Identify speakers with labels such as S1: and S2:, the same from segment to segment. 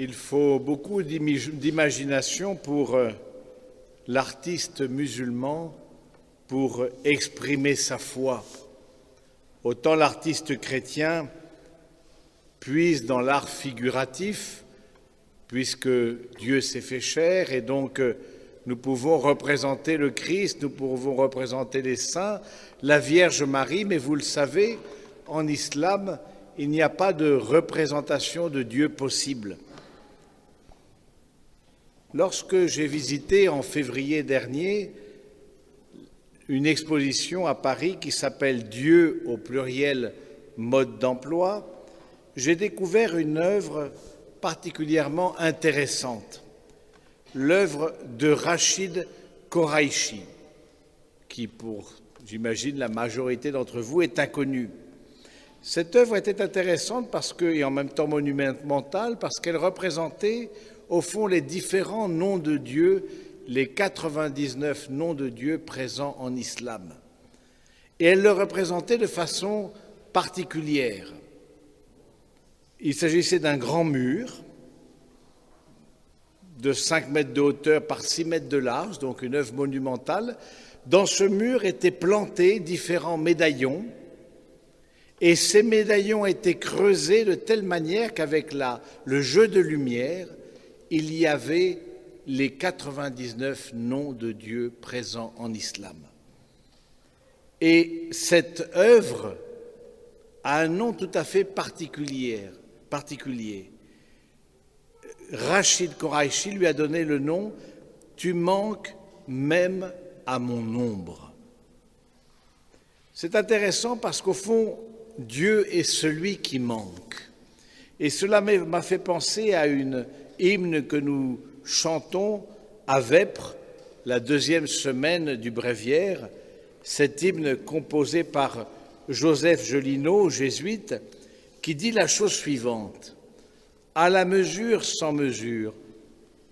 S1: Il faut beaucoup d'imagination pour l'artiste musulman pour exprimer sa foi. Autant l'artiste chrétien puise dans l'art figuratif, puisque Dieu s'est fait chair, et donc nous pouvons représenter le Christ, nous pouvons représenter les saints, la Vierge Marie, mais vous le savez, en islam, il n'y a pas de représentation de Dieu possible. Lorsque j'ai visité en février dernier une exposition à Paris qui s'appelle Dieu au pluriel mode d'emploi, j'ai découvert une œuvre particulièrement intéressante, l'œuvre de Rachid Koraïchi, qui pour, j'imagine, la majorité d'entre vous est inconnue. Cette œuvre était intéressante et en même temps monumentale parce qu'elle représentait au fond les différents noms de Dieu, les 99 noms de Dieu présents en islam. Et elle le représentait de façon particulière. Il s'agissait d'un grand mur de 5 mètres de hauteur par 6 mètres de large, donc une œuvre monumentale. Dans ce mur étaient plantés différents médaillons, et ces médaillons étaient creusés de telle manière qu'avec le jeu de lumière, il y avait les 99 noms de Dieu présents en islam. Et cette œuvre a un nom tout à fait particulier. Rachid Koraïchi lui a donné le nom « Tu manques même à mon ombre ». C'est intéressant parce qu'au fond, Dieu est celui qui manque. Et cela m'a fait penser à une hymne que nous chantons à Vêpres, la 2e semaine du Bréviaire, cet hymne composé par Joseph Jolineau, jésuite, qui dit la chose suivante: « À la mesure sans mesure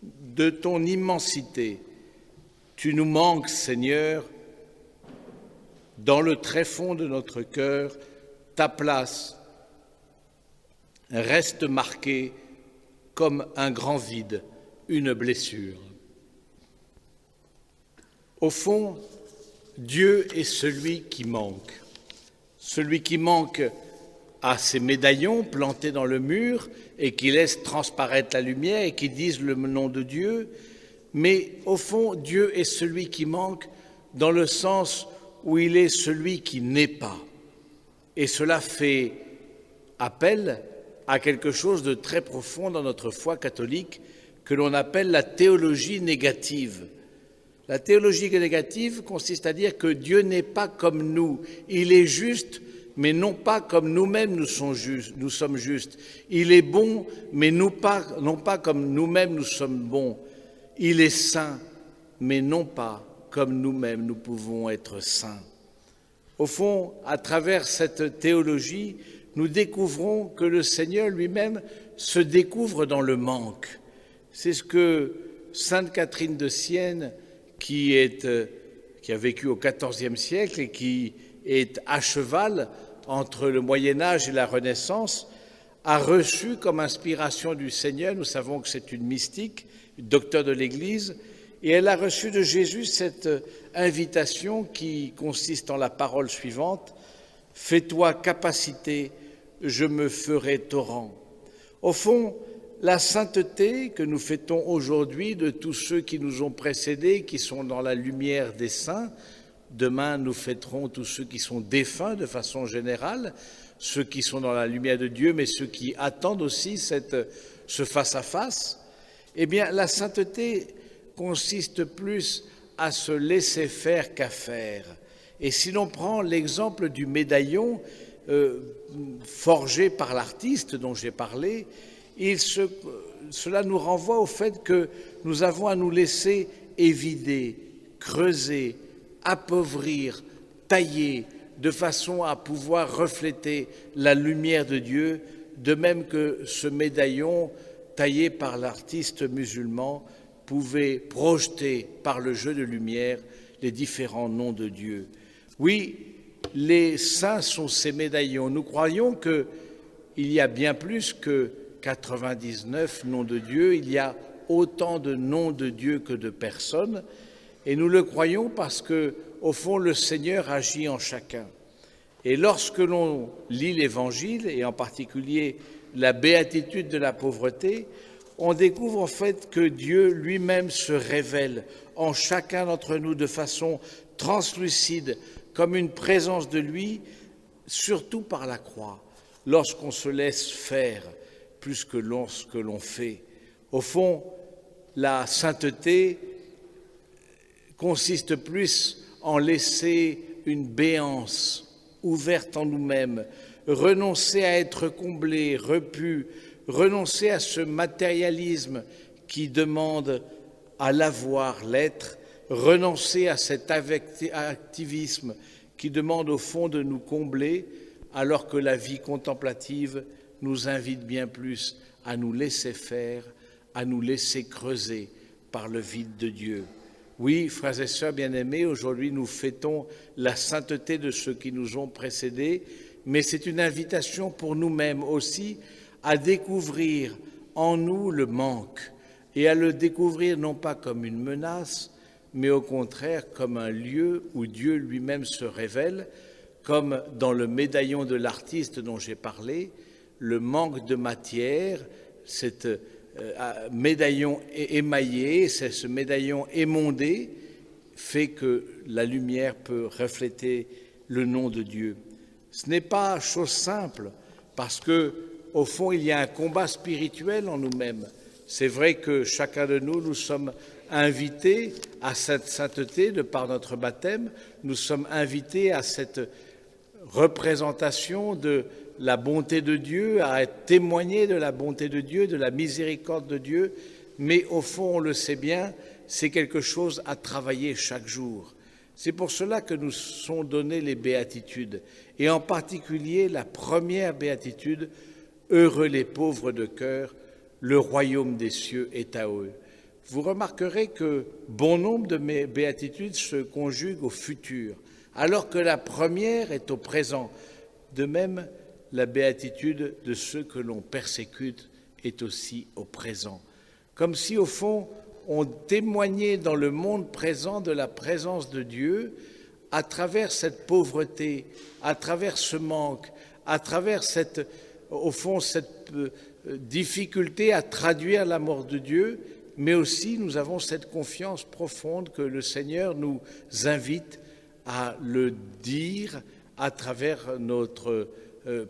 S1: de ton immensité, tu nous manques, Seigneur, dans le tréfonds de notre cœur, ta place reste marquée comme un grand vide, une blessure. » Au fond, Dieu est celui qui manque à ces médaillons plantés dans le mur et qui laissent transparaître la lumière et qui disent le nom de Dieu, mais au fond, Dieu est celui qui manque dans le sens où il est celui qui n'est pas. Et cela fait appel à quelque chose de très profond dans notre foi catholique que l'on appelle la théologie négative. La théologie négative consiste à dire que Dieu n'est pas comme nous, il est juste, mais non pas comme nous-mêmes nous sommes justes. Il est bon, mais non pas comme nous-mêmes nous sommes bons. Il est saint, mais non pas comme nous-mêmes nous pouvons être saints. Au fond, à travers cette théologie, nous découvrons que le Seigneur lui-même se découvre dans le manque. C'est ce que Sainte Catherine de Sienne, qui a vécu au XIVe siècle et qui est à cheval entre le Moyen-Âge et la Renaissance, a reçu comme inspiration du Seigneur. Nous savons que c'est une mystique, une docteure de l'Église, et elle a reçu de Jésus cette invitation qui consiste en la parole suivante: « Fais-toi capacité, je me ferai torrent ». Au fond, la sainteté que nous fêtons aujourd'hui de tous ceux qui nous ont précédés, qui sont dans la lumière des saints, demain nous fêterons tous ceux qui sont défunts de façon générale, ceux qui sont dans la lumière de Dieu, mais ceux qui attendent aussi ce face-à-face. Eh bien, la sainteté consiste plus à se laisser faire qu'à faire. Et si l'on prend l'exemple du médaillon forgé par l'artiste dont j'ai parlé, cela nous renvoie au fait que nous avons à nous laisser évider, creuser, appauvrir, tailler, de façon à pouvoir refléter la lumière de Dieu, de même que ce médaillon taillé par l'artiste musulman pouvait projeter par le jeu de lumière les différents noms de Dieu. Oui, les saints sont ces médaillons. Nous croyons qu'il y a bien plus 99 noms de Dieu, il y a autant de noms de Dieu que de personnes, et nous le croyons parce que, au fond, le Seigneur agit en chacun. Et lorsque l'on lit l'Évangile, et en particulier la béatitude de la pauvreté, on découvre en fait que Dieu lui-même se révèle en chacun d'entre nous de façon translucide, comme une présence de lui, surtout par la croix, lorsqu'on se laisse faire plus que lorsque l'on fait. Au fond, la sainteté consiste plus en laisser une béance ouverte en nous-mêmes, renoncer à être comblé, repu, renoncer à ce matérialisme qui demande à l'avoir, l'être, renoncer à cet activisme qui demande au fond de nous combler, alors que la vie contemplative nous invite bien plus à nous laisser faire, à nous laisser creuser par le vide de Dieu. Oui, frères et sœurs bien-aimés, aujourd'hui nous fêtons la sainteté de ceux qui nous ont précédés, mais c'est une invitation pour nous-mêmes aussi à découvrir en nous le manque et à le découvrir non pas comme une menace, mais au contraire comme un lieu où Dieu lui-même se révèle, comme dans le médaillon de l'artiste dont j'ai parlé, le manque de matière, cet médaillon émaillé, ce médaillon émondé, fait que la lumière peut refléter le nom de Dieu. Ce n'est pas chose simple, parce que, au fond, il y a un combat spirituel en nous-mêmes. C'est vrai que chacun de nous sommes invités à cette sainteté de par notre baptême, nous sommes invités à cette représentation de la bonté de Dieu, à témoigner de la bonté de Dieu, de la miséricorde de Dieu, mais au fond, on le sait bien, c'est quelque chose à travailler chaque jour. C'est pour cela que nous sont données les béatitudes, et en particulier la première béatitude, « Heureux les pauvres de cœur, le royaume des cieux est à eux ». Vous remarquerez que bon nombre de mes béatitudes se conjuguent au futur, alors que la première est au présent. De même, la béatitude de ceux que l'on persécute est aussi au présent. Comme si, au fond, on témoignait dans le monde présent de la présence de Dieu à travers cette pauvreté, à travers ce manque, à travers cette difficulté à traduire l'amour de Dieu, mais aussi nous avons cette confiance profonde que le Seigneur nous invite à le dire à travers notre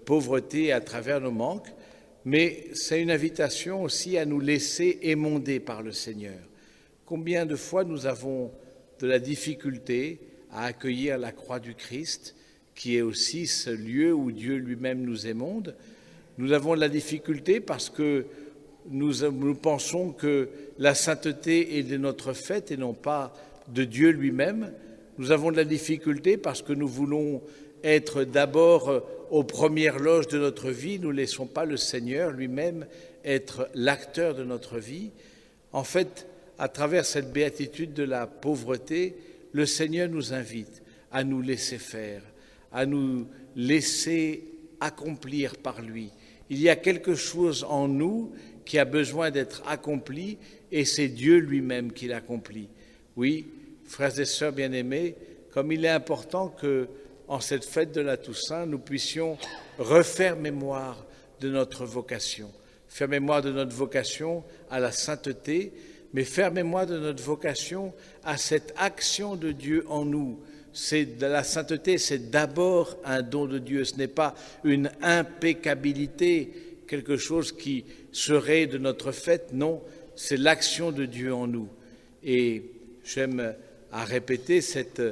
S1: pauvreté, à travers nos manques, mais c'est une invitation aussi à nous laisser émonder par le Seigneur. Combien de fois nous avons de la difficulté à accueillir la croix du Christ, qui est aussi ce lieu où Dieu lui-même nous émonde. Nous avons de la difficulté parce que nous pensons que la sainteté est de notre fait et non pas de Dieu lui-même. Nous avons de la difficulté parce que nous voulons être d'abord aux premières loges de notre vie, nous ne laissons pas le Seigneur lui-même être l'acteur de notre vie. En fait, à travers cette béatitude de la pauvreté, le Seigneur nous invite à nous laisser faire, à nous laisser accomplir par lui. Il y a quelque chose en nous qui a besoin d'être accompli et c'est Dieu lui-même qui l'accomplit. Oui, frères et sœurs bien-aimés, comme il est important que en cette fête de la Toussaint, nous puissions refaire mémoire de notre vocation. Faire mémoire de notre vocation à la sainteté, mais faire mémoire de notre vocation à cette action de Dieu en nous. La sainteté, c'est d'abord un don de Dieu. Ce n'est pas une impeccabilité, quelque chose qui serait de notre fait. Non, c'est l'action de Dieu en nous. Et j'aime à répéter cette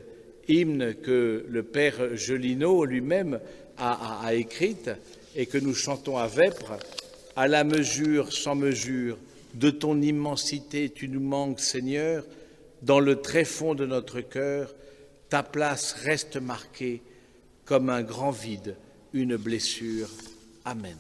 S1: hymne que le père Gelino lui-même a écrite et que nous chantons à Vêpres. À la mesure, sans mesure, de ton immensité, tu nous manques, Seigneur. Dans le tréfonds de notre cœur, ta place reste marquée comme un grand vide, une blessure. Amen.